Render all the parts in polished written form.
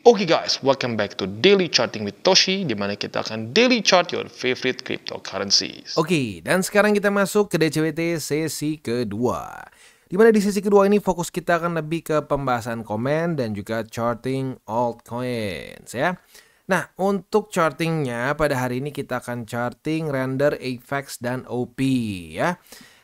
Oke guys, welcome back to Daily Charting with Toshi, di mana kita akan daily chart your favorite cryptocurrencies. Oke, dan sekarang kita masuk ke DCWT sesi kedua. Di mana di sesi kedua ini fokus kita akan lebih ke pembahasan komen dan juga charting altcoins ya. Nah, untuk chartingnya pada hari ini kita akan charting render, AVAX, dan OP ya.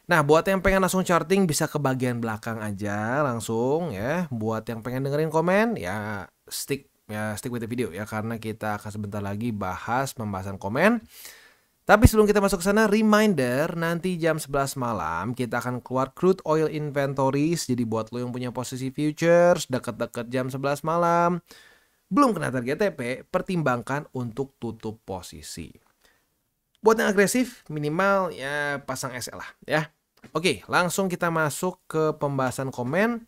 Nah, buat yang pengen langsung charting bisa ke bagian belakang aja langsung ya. Buat yang pengen dengerin komen ya stick with the video ya, karena kita akan sebentar lagi bahas pembahasan komen. Tapi sebelum kita masuk ke sana, reminder nanti jam 11 malam kita akan keluar crude oil inventories. Jadi buat lo yang punya posisi futures deket-deket jam 11 malam belum kena target TP, pertimbangkan untuk tutup posisi. Buat yang agresif minimal ya pasang SL lah ya. Oke, langsung kita masuk ke pembahasan komen.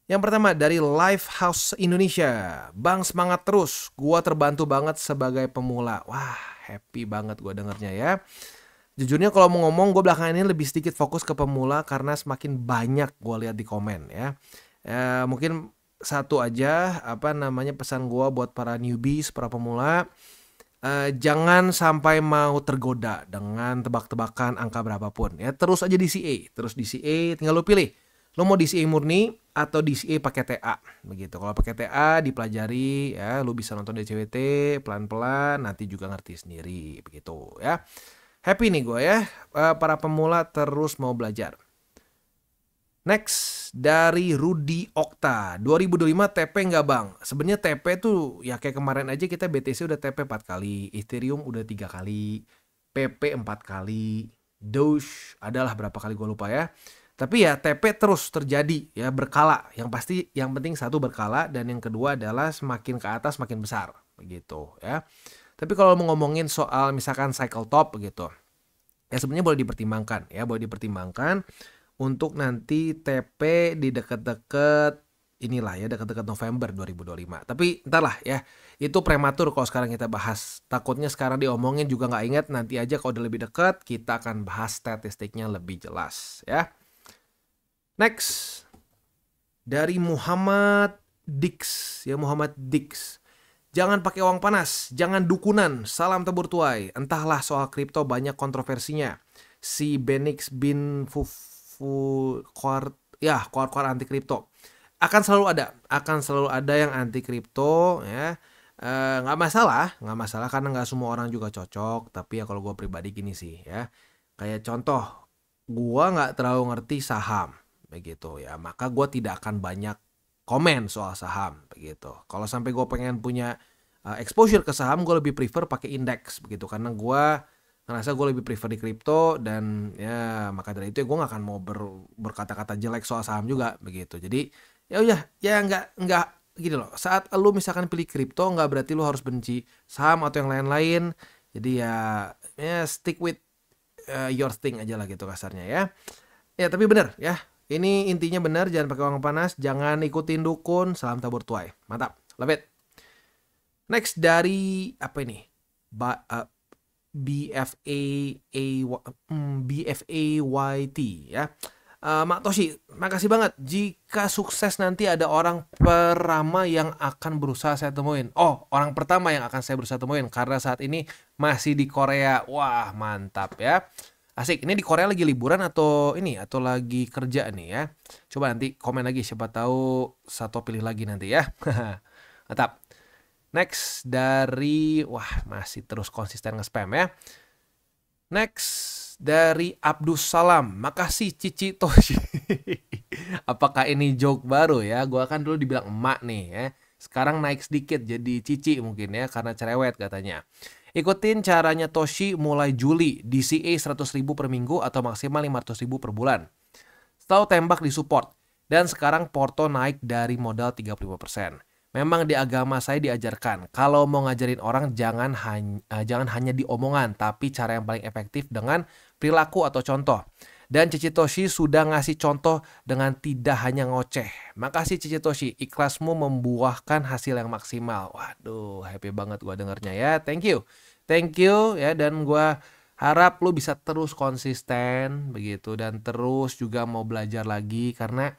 Yang pertama dari Lifehouse Indonesia. Bang, semangat terus. Gua terbantu banget sebagai pemula. Wah, happy banget gua dengernya ya. Jujurnya kalau mau ngomong, gue belakangan ini lebih sedikit fokus ke pemula karena semakin banyak gue lihat di komen ya. Mungkin satu aja pesan gue buat para newbies, para pemula. Jangan sampai mau tergoda dengan tebak-tebakan angka berapapun ya. Terus aja DCA. Terus DCA tinggal lo pilih. Lo mau DCA murni atau DCA pakai TA begitu. Kalau pakai TA dipelajari ya, lo bisa nonton DCWT pelan-pelan, nanti juga ngerti sendiri begitu ya. Happy nih gue ya, para pemula terus mau belajar. Next dari Rudy Okta, 2025 TP nggak bang? Sebenarnya TP tuh ya kayak kemarin aja kita BTC udah TP 4 kali, Ethereum udah 3 kali, PP 4 kali, Doge adalah berapa kali gue lupa ya. Tapi ya TP terus terjadi ya, berkala. Yang pasti yang penting satu berkala, dan yang kedua adalah semakin ke atas semakin besar begitu ya. Tapi kalau mau ngomongin soal misalkan cycle top begitu, ya sebenarnya boleh dipertimbangkan ya, boleh dipertimbangkan untuk nanti TP di deket-deket inilah ya, deket-deket November 2025. Tapi entar lah ya, itu prematur kalau sekarang kita bahas. Takutnya sekarang diomongin juga nggak ingat, nanti aja kalau udah lebih dekat kita akan bahas statistiknya lebih jelas ya. Next dari Muhammad Dix ya, Muhammad Dix. Jangan pakai uang panas, jangan dukunan, salam tabur tuai. Entahlah soal kripto banyak kontroversinya. Si Benix bin Fufu kuar anti kripto. Akan selalu ada yang anti kripto ya. Nggak masalah karena nggak semua orang juga cocok. Tapi ya kalau gue pribadi gini sih ya. Kayak contoh, gue nggak terlalu ngerti saham begitu ya, maka gue tidak akan banyak komen soal saham begitu. Kalau sampai gue pengen punya exposure ke saham, gue lebih prefer pakai indeks begitu, karena gue ngerasa gue lebih prefer di kripto, dan ya maka dari itu gue nggak akan mau berkata-kata jelek soal saham juga begitu. Jadi ya udah ya nggak gini loh, saat lu misalkan pilih kripto nggak berarti lu harus benci saham atau yang lain-lain. Jadi ya stick with your thing aja lah gitu kasarnya ya. Ya tapi bener ya, ini intinya benar, jangan pakai uang panas, jangan ikutin dukun, salam tabur tuai. Mantap, love it. Next dari apa ini? BFAYT ya. Mak Toshi, makasih banget. Jika sukses nanti ada orang pertama yang akan berusaha saya temuin. Oh, orang pertama yang akan saya berusaha temuin karena saat ini masih di Korea. Wah, mantap ya. Asik, ini di Korea lagi liburan atau lagi kerja nih ya. Coba nanti komen lagi, siapa tahu satu pilih lagi nanti ya. Mantap. Next dari masih terus konsisten nge-spam ya. Next dari Abdus Salam, makasih Cici Toshi. Apakah ini joke baru ya? Gua kan dulu dibilang emak nih ya. Sekarang naik sedikit jadi Cici mungkin ya, karena cerewet katanya. Ikutin caranya Toshi mulai Juli, DCA 100.000 per minggu atau maksimal 500.000 per bulan. Setelah tembak di support, dan sekarang Porto naik dari modal 35%. Memang di agama saya diajarkan, kalau mau ngajarin orang jangan hanya di omongan, tapi cara yang paling efektif dengan perilaku atau contoh. Dan Cici Toshi sudah ngasih contoh dengan tidak hanya ngoceh. Makasih Cici Toshi, ikhlasmu membuahkan hasil yang maksimal. Waduh, happy banget gue dengernya ya. Thank you ya, dan gue harap lu bisa terus konsisten begitu, dan terus juga mau belajar lagi, karena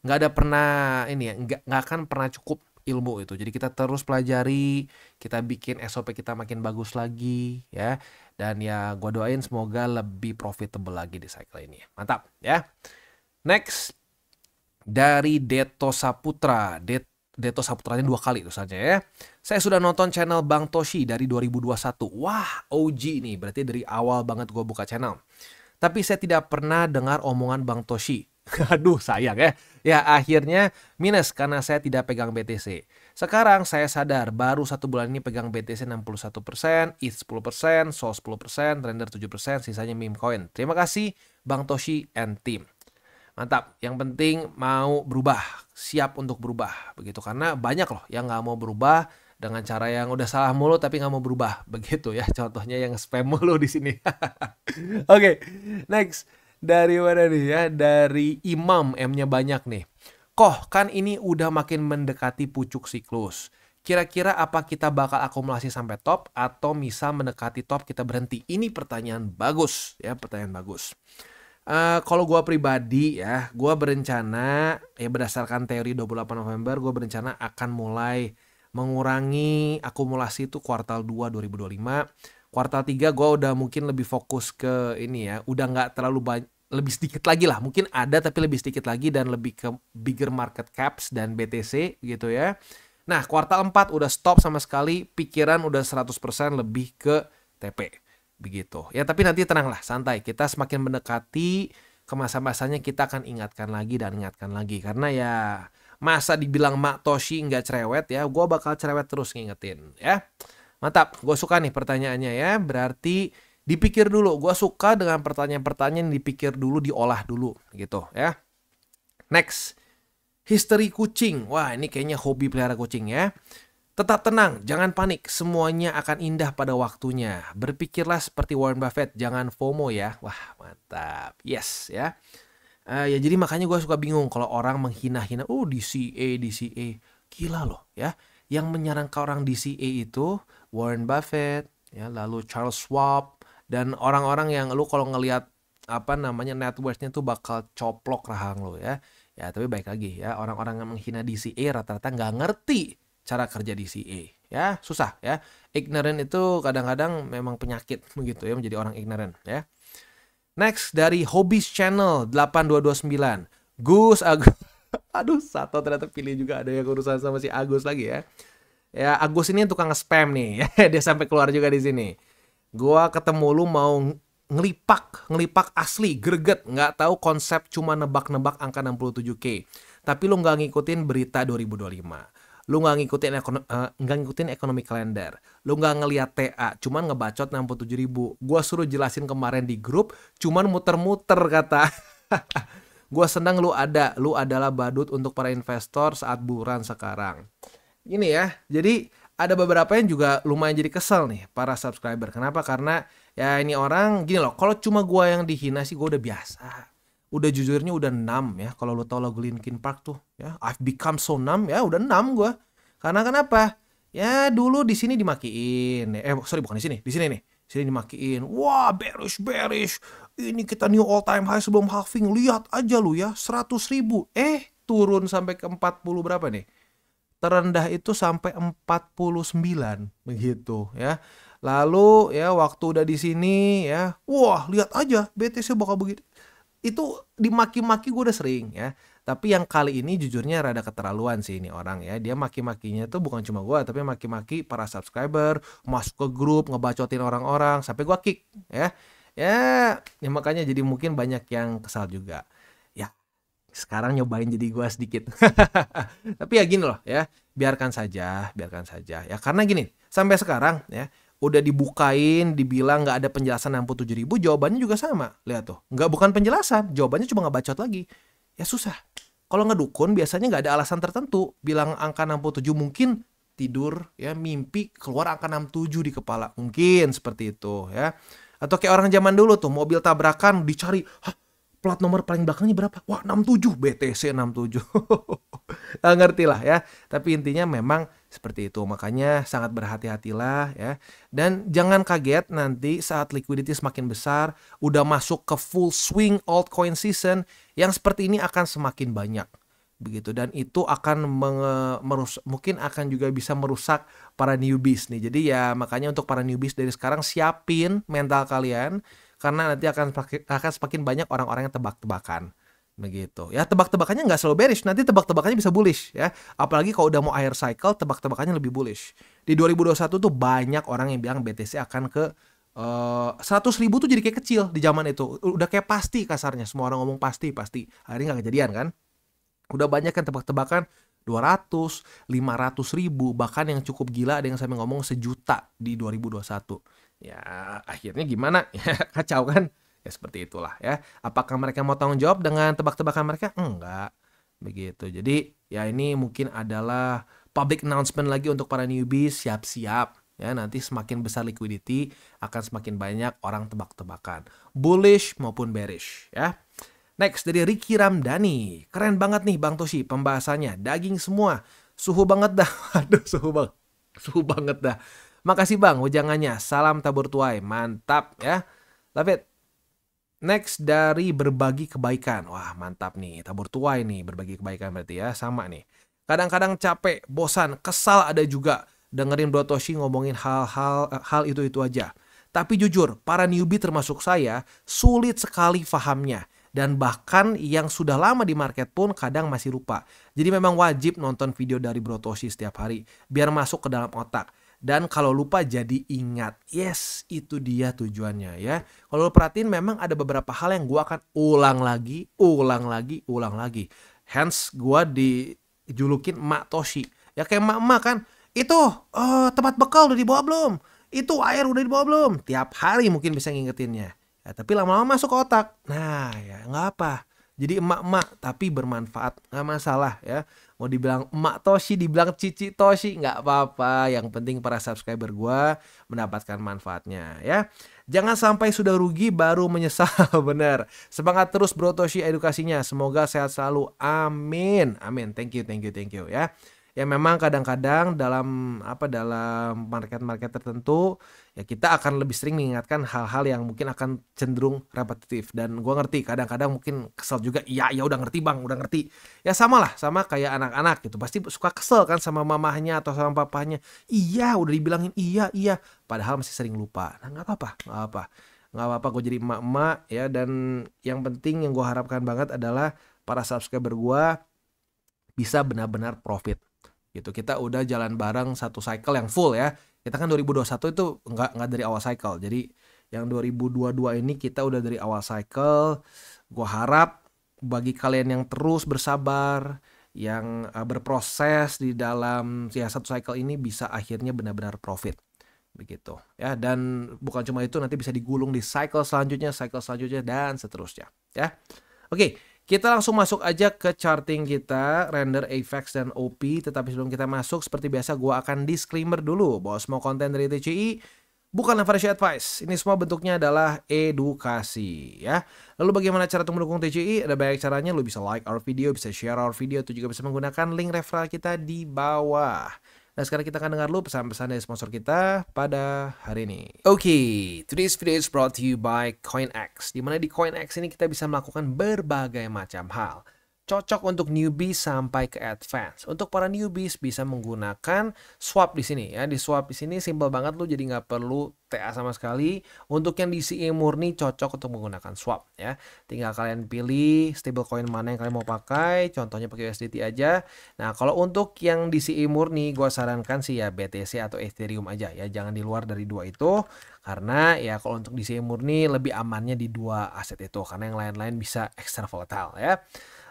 nggak ada pernah nggak akan pernah cukup ilmu itu. Jadi kita terus pelajari, kita bikin SOP kita makin bagus lagi ya. Dan ya gua doain semoga lebih profitable lagi di cycle ini. Mantap ya. Next dari Deto Saputra. Deto Saputranya 2 kali tulisannya ya. Saya sudah nonton channel Bang Toshi dari 2021. Wah, OG nih, berarti dari awal banget gue buka channel. Tapi saya tidak pernah dengar omongan Bang Toshi. Aduh, sayang ya. Ya akhirnya minus karena saya tidak pegang BTC. Sekarang saya sadar baru 1 bulan ini pegang BTC 61%, ETH 10%, SOL 10%, Render 7%, sisanya meme coin. Terima kasih Bang Toshi and team. Mantap, yang penting mau berubah, siap untuk berubah begitu, karena banyak loh yang nggak mau berubah dengan cara yang udah salah mulu tapi nggak mau berubah begitu ya. Contohnya yang spam mulu di sini. Oke, next dari mana nih ya? Dari Imam, M-nya banyak nih. Koh, kan ini udah makin mendekati pucuk siklus. Kira-kira apa kita bakal akumulasi sampai top atau misal mendekati top kita berhenti? Ini pertanyaan bagus ya, pertanyaan bagus. Kalau gue pribadi ya, gue berencana ya berdasarkan teori 28 November, gue berencana akan mulai mengurangi akumulasi itu kuartal 2 2025. Kuartal 3 gue udah mungkin lebih fokus ke ini ya, udah nggak terlalu banyak, lebih sedikit lagi lah, mungkin ada tapi lebih sedikit lagi dan lebih ke bigger market caps dan BTC gitu ya. Nah kuartal 4 udah stop sama sekali, pikiran udah 100% lebih ke TP. Begitu ya, tapi nanti tenanglah, santai, kita semakin mendekati ke masa-masanya kita akan ingatkan lagi dan ingatkan lagi, karena ya masa dibilang Mak Toshi nggak cerewet ya, gue bakal cerewet terus ngingetin ya. Mantap, gue suka nih pertanyaannya ya, berarti dipikir dulu. Gue suka dengan pertanyaan-pertanyaan dipikir dulu, diolah dulu gitu ya. Next, history kucing. Wah ini kayaknya hobi pelihara kucing ya. Tetap tenang, jangan panik, semuanya akan indah pada waktunya. Berpikirlah seperti Warren Buffett, jangan FOMO ya. Wah mantap, yes ya. Ya jadi makanya gue suka bingung kalau orang menghina-hina, DCA, gila loh ya. Yang menyerang ke orang DCA itu Warren Buffett, ya, lalu Charles Schwab, dan orang-orang yang lu kalau ngelihat apa namanya net worth-nya tuh bakal coplok rahang lo ya. Ya tapi baik lagi ya, orang-orang yang menghina DCA rata-rata nggak ngerti cara kerja DCA ya, susah ya. Ignorant itu kadang-kadang memang penyakit begitu ya, menjadi orang ignorant ya. Next dari Hobbies Channel 8229. Gus Agus. Aduh, Sato ternyata pilih juga, ada yang urusan sama si Agus lagi ya. Ya, Agus ini tukang spam nih. Dia sampai keluar juga di sini. Gua ketemu lu mau ngelipak asli, greget, nggak tahu konsep, cuma nebak-nebak angka 67K. Tapi lu nggak ngikutin berita 2025. Lu nggak ngikutin ekonomi kalender, lu nggak ngeliat TA, cuman ngebacot 67.000. Gua suruh jelasin kemarin di grup, cuman muter-muter kata. Gua senang lu adalah badut untuk para investor saat buruan sekarang. Ini ya, jadi ada beberapa yang juga lumayan jadi kesel nih para subscriber. Kenapa? Karena ya ini orang gini loh, kalau cuma gua yang dihina sih gua udah biasa. Udah jujurnya udah 6 ya. Kalau lo tau lagu Linkin Park tuh ya, I've become so numb ya, udah 6 gue. Karena kenapa? Ya dulu di sini dimakiin. Bukan di sini nih. Sini dimakiin. Wah, bearish. Ini kita new all time high sebelum halving. Lihat aja lu ya, 100.000. Turun sampai ke 40 berapa nih? Terendah itu sampai 49 begitu ya. Lalu ya waktu udah di sini ya, wah, lihat aja BTC bakal begitu. Itu dimaki-maki gue udah sering ya. Tapi yang kali ini jujurnya rada keterlaluan sih ini orang ya. Dia maki-makinya tuh bukan cuma gue, tapi maki-maki para subscriber, masuk ke grup, ngebacotin orang-orang, sampai gue kick ya. Ya makanya jadi mungkin banyak yang kesal juga. Ya sekarang nyobain jadi gue sedikit. Tapi ya gini loh ya, biarkan saja ya. Karena gini, sampai sekarang ya, udah dibukain, dibilang nggak ada penjelasan 67.000, jawabannya juga sama. Lihat tuh, bukan penjelasan, jawabannya cuma ngebacot lagi. Ya susah. Kalau ngedukun biasanya nggak ada alasan tertentu. Bilang angka 67 mungkin tidur, ya mimpi keluar angka 67 di kepala. Mungkin seperti itu ya. Atau kayak orang zaman dulu tuh, mobil tabrakan dicari, plat nomor paling belakangnya berapa? Wah 67, BTC 67. Nggak ngerti lah ya. Tapi intinya memang seperti itu. Makanya sangat berhati-hatilah ya. Dan jangan kaget nanti saat liquidity semakin besar, udah masuk ke full swing altcoin season, yang seperti ini akan semakin banyak. begitu, dan itu akan mungkin akan juga bisa merusak para newbies nih. Jadi ya makanya untuk para newbies dari sekarang siapin mental kalian karena nanti akan semakin banyak orang-orang yang tebak-tebakan begitu. Ya tebak-tebakannya nggak selalu bearish, nanti tebak-tebakannya bisa bullish ya. Apalagi kalau udah mau akhir cycle tebak-tebakannya lebih bullish. Di 2021 tuh banyak orang yang bilang BTC akan ke 100.000 tuh jadi kayak kecil di zaman itu. Udah kayak pasti kasarnya, semua orang ngomong pasti. Akhirnya nggak kejadian kan. Udah banyak kan tebak-tebakan 200, 500 ribu, bahkan yang cukup gila ada yang sampai ngomong 1 juta di 2021. Ya akhirnya gimana? Ya kacau kan? Ya seperti itulah ya. Apakah mereka mau tanggung jawab dengan tebak-tebakan mereka? Enggak. Begitu. Jadi ya ini mungkin adalah public announcement lagi untuk para newbies, siap-siap. Ya, nanti semakin besar liquidity akan semakin banyak orang tebak-tebakan. Bullish maupun bearish ya. Next dari Ricky Ramdhani. Keren banget nih Bang Toshi pembahasannya. Daging semua. Suhu banget dah. Aduh suhu banget dah. Makasih Bang ujangannya. Salam tabur tuai. Mantap ya. Love it. Next dari berbagi kebaikan. Wah mantap nih. Tabur tuai nih berbagi kebaikan berarti ya. Sama nih. Kadang-kadang capek, bosan, kesal ada juga. Dengerin Bro Toshi ngomongin hal itu aja. Tapi jujur, para newbie termasuk saya sulit sekali fahamnya. Dan bahkan yang sudah lama di market pun kadang masih lupa. Jadi memang wajib nonton video dari Bro Toshi setiap hari. Biar masuk ke dalam otak. Dan kalau lupa jadi ingat. Yes, itu dia tujuannya ya. Kalau lo perhatiin memang ada beberapa hal yang gue akan ulang lagi. Hence gue dijulukin Mak Toshi. Ya kayak emak-emak kan. Itu tempat bekal udah dibawa belum? Itu air udah dibawa belum? Tiap hari mungkin bisa ngingetinnya. Ya, tapi lama-lama masuk ke otak. Nah ya nggak apa. Jadi emak-emak tapi bermanfaat. Nggak masalah ya. Mau dibilang emak Toshi, dibilang cici Toshi. Nggak apa-apa. Yang penting para subscriber gue mendapatkan manfaatnya ya. Jangan sampai sudah rugi baru menyesal. Bener. Semangat terus Bro Toshi edukasinya. Semoga sehat selalu. Amin. Amin. Thank you ya. Ya memang kadang-kadang dalam market-market tertentu ya kita akan lebih sering mengingatkan hal-hal yang mungkin akan cenderung repetitif, dan gue ngerti kadang-kadang mungkin kesel juga. Ya udah ngerti Bang, udah ngerti. Ya sama kayak anak-anak gitu, pasti suka kesel kan sama mamahnya atau sama papahnya. Iya udah dibilangin iya padahal masih sering lupa. Nah nggak apa-apa gue jadi emak-emak ya. Dan yang penting yang gue harapkan banget adalah para subscriber gue bisa benar-benar profit gitu. Kita udah jalan bareng satu cycle yang full ya. Kita kan 2021 itu nggak dari awal cycle. Jadi yang 2022 ini kita udah dari awal cycle. Gua harap bagi kalian yang terus bersabar, yang berproses di dalam ya satu cycle ini bisa akhirnya benar-benar profit begitu ya. Dan bukan cuma itu, nanti bisa digulung di cycle selanjutnya dan seterusnya ya. Oke. Kita langsung masuk aja ke charting kita, render, AVAX, dan OP. Tetapi sebelum kita masuk, seperti biasa gue akan disclaimer dulu bahwa semua konten dari TCI bukanlah financial advice. Ini semua bentuknya adalah edukasi ya. Lalu bagaimana cara untuk mendukung TCI? Ada banyak caranya. Lu bisa like our video, bisa share our video, itu juga bisa menggunakan link referral kita di bawah. Nah sekarang kita akan dengar dulu pesan-pesan dari sponsor kita pada hari ini. Oke, today's video is brought to you by CoinX. Dimana di CoinX ini kita bisa melakukan berbagai macam hal. Cocok untuk newbie sampai ke advance. Untuk para newbies bisa menggunakan swap di sini ya. Di swap di sini simple banget, lu jadi nggak perlu TA sama sekali. Untuk yang DCA murni cocok untuk menggunakan swap ya. Tinggal kalian pilih stablecoin mana yang kalian mau pakai. Contohnya pakai USDT aja. Nah kalau untuk yang DCA murni gue sarankan sih ya BTC atau Ethereum aja ya. Jangan di luar dari dua itu. Karena ya kalau untuk DCA murni lebih amannya di dua aset itu. Karena yang lain-lain bisa extra volatile ya.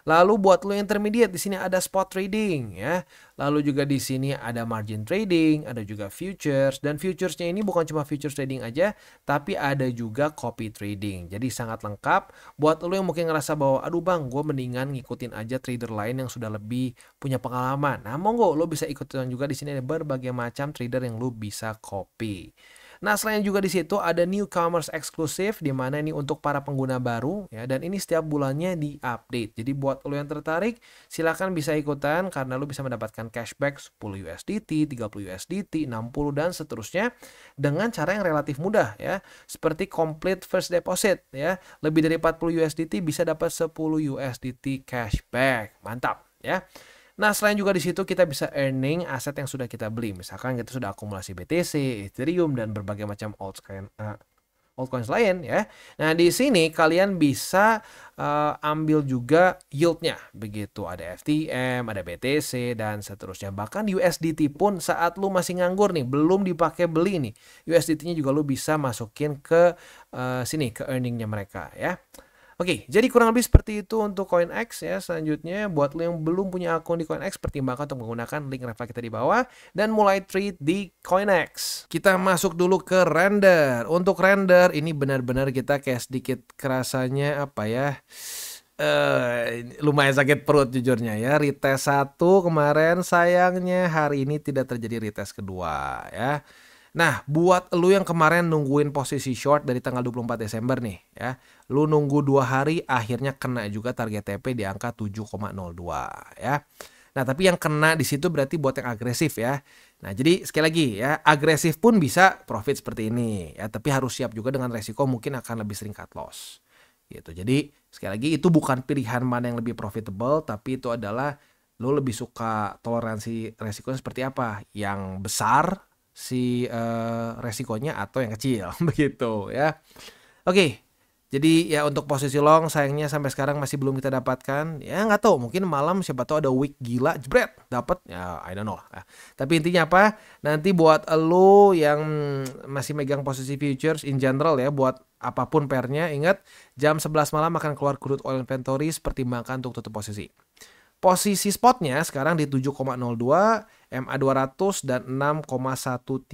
Lalu buat lo intermediate di sini ada spot trading ya. Lalu juga di sini ada margin trading, ada juga futures, dan futuresnya ini bukan cuma futures trading aja, tapi ada juga copy trading. Jadi sangat lengkap buat lo yang mungkin ngerasa bahwa aduh Bang, gue mendingan ngikutin aja trader lain yang sudah lebih punya pengalaman. Nah, monggo lo bisa ikutin juga. Di sini ada berbagai macam trader yang lo bisa copy. Nah, selain juga di situ ada newcomers eksklusif, di mana ini untuk para pengguna baru ya, dan ini setiap bulannya di-update. Jadi buat lo yang tertarik, silakan bisa ikutan karena lo bisa mendapatkan cashback 10 USDT, 30 USDT, 60 dan seterusnya dengan cara yang relatif mudah ya. Seperti complete first deposit ya. Lebih dari 40 USDT bisa dapat 10 USDT cashback. Mantap. ya. Nah, selain juga di situ kita bisa earning aset yang sudah kita beli. Misalkan kita sudah akumulasi BTC, Ethereum, dan berbagai macam altcoins lain ya. Nah, di sini kalian bisa ambil juga yieldnya. Begitu ada FTM, ada BTC, dan seterusnya. Bahkan USDT pun saat lu masih nganggur nih, belum dipakai beli nih, USDT-nya juga lu bisa masukin ke sini, ke earningnya mereka ya. Oke, jadi kurang lebih seperti itu untuk CoinEx ya. Selanjutnya, buat lo yang belum punya akun di CoinEx, pertimbangkan untuk menggunakan link referral kita di bawah dan mulai trade di CoinEx. Kita masuk dulu ke render. Untuk render, ini benar-benar kita kayak sedikit kerasanya apa ya, lumayan sakit perut jujurnya ya. Retest 1 kemarin, sayangnya hari ini tidak terjadi retest kedua ya. Nah, buat lu yang kemarin nungguin posisi short dari tanggal 24 Desember nih ya, lu nunggu 2 hari akhirnya kena juga target TP di angka 7,02 ya. Nah, tapi yang kena di situ berarti buat yang agresif ya. Nah, jadi sekali lagi ya, agresif pun bisa profit seperti ini ya, tapi harus siap juga dengan resiko mungkin akan lebih sering cut loss. Gitu. Jadi, sekali lagi itu bukan pilihan mana yang lebih profitable, tapi itu adalah lu lebih suka toleransi resikonya seperti apa? Yang besar si resikonya atau yang kecil begitu ya. Oke, jadi ya untuk posisi long sayangnya sampai sekarang masih belum kita dapatkan ya, nggak tahu mungkin malam siapa tahu ada week gila jebret dapat ya, I don't know ya. Tapi intinya apa, nanti buat lo yang masih megang posisi futures in general ya, buat apapun pairnya ingat jam 11 malam akan keluar crude oil inventories, pertimbangkan untuk tutup posisi. Posisi spotnya sekarang di 7,02, MA200 dan 6,130.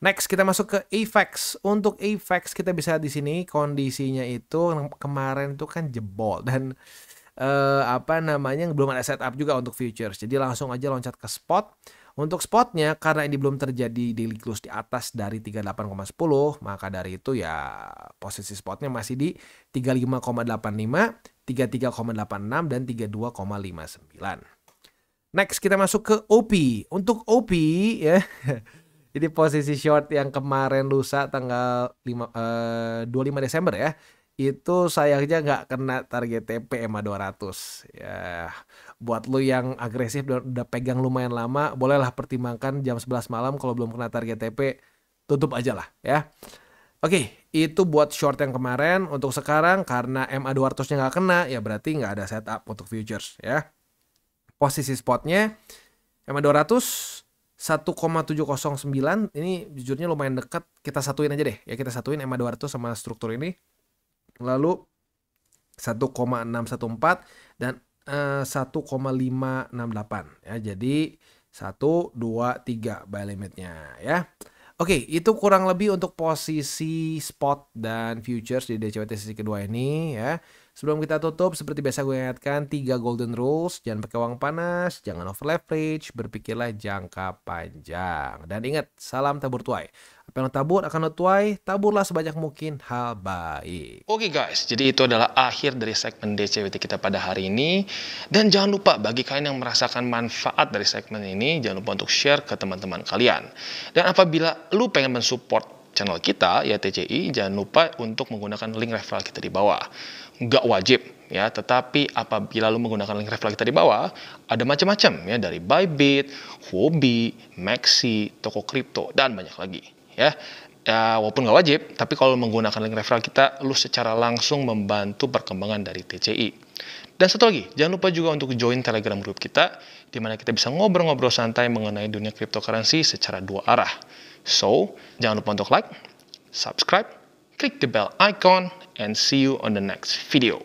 Next kita masuk ke AVAX. Untuk AVAX kita bisa di sini kondisinya itu kemarin itu kan jebol dan belum ada setup juga untuk futures. Jadi langsung aja loncat ke spot. Untuk spotnya karena ini belum terjadi daily close di atas dari 38,10, maka dari itu ya posisi spotnya masih di 35,85, 33,86 dan 32,59. Next kita masuk ke OP. Untuk OP ya. Jadi posisi short yang kemarin lusa tanggal 25 Desember ya. Itu sayangnya nggak kena target TP EMA 200 ya. Buat lu yang agresif udah pegang lumayan lama, bolehlah pertimbangkan jam 11 malam kalau belum kena target TP, tutup aja lah ya. Oke, itu buat short yang kemarin. Untuk sekarang karena MA 200-nya nggak kena, ya berarti nggak ada setup untuk futures ya. Posisi spotnya MA 200 1,709, ini jujurnya lumayan dekat. Kita satuin aja deh ya, kita satuin MA 200 sama struktur ini. Lalu 1,614 dan 1,568 ya. Jadi 1, 2, 3 buy limitnya ya. Oke, itu kurang lebih untuk posisi spot dan futures di DCWT sesi kedua ini ya. Sebelum kita tutup, seperti biasa gue ingatkan 3 golden rules. Jangan pakai uang panas, jangan over leverage, berpikirlah jangka panjang. Dan ingat, salam tabur tuai. Apa yang lo tabur akan lo tuai, taburlah sebanyak mungkin hal baik. Oke guys, jadi itu adalah akhir dari segmen DCWT kita pada hari ini. Dan jangan lupa bagi kalian yang merasakan manfaat dari segmen ini, jangan lupa untuk share ke teman-teman kalian. Dan apabila lu pengen mensupport channel kita, ya TCI, jangan lupa untuk menggunakan link referral kita di bawah. Nggak wajib ya, tetapi apabila lu menggunakan link referral kita di bawah, ada macam-macam ya, dari Bybit, Huobi, Maxi, toko kripto, dan banyak lagi ya. Ya, walaupun nggak wajib, tapi kalau menggunakan link referral kita, lu secara langsung membantu perkembangan dari TCI. Dan satu lagi, jangan lupa juga untuk join Telegram group kita, di mana kita bisa ngobrol-ngobrol santai mengenai dunia cryptocurrency secara 2 arah. So, jangan lupa untuk like, subscribe, click the bell icon, and see you on the next video.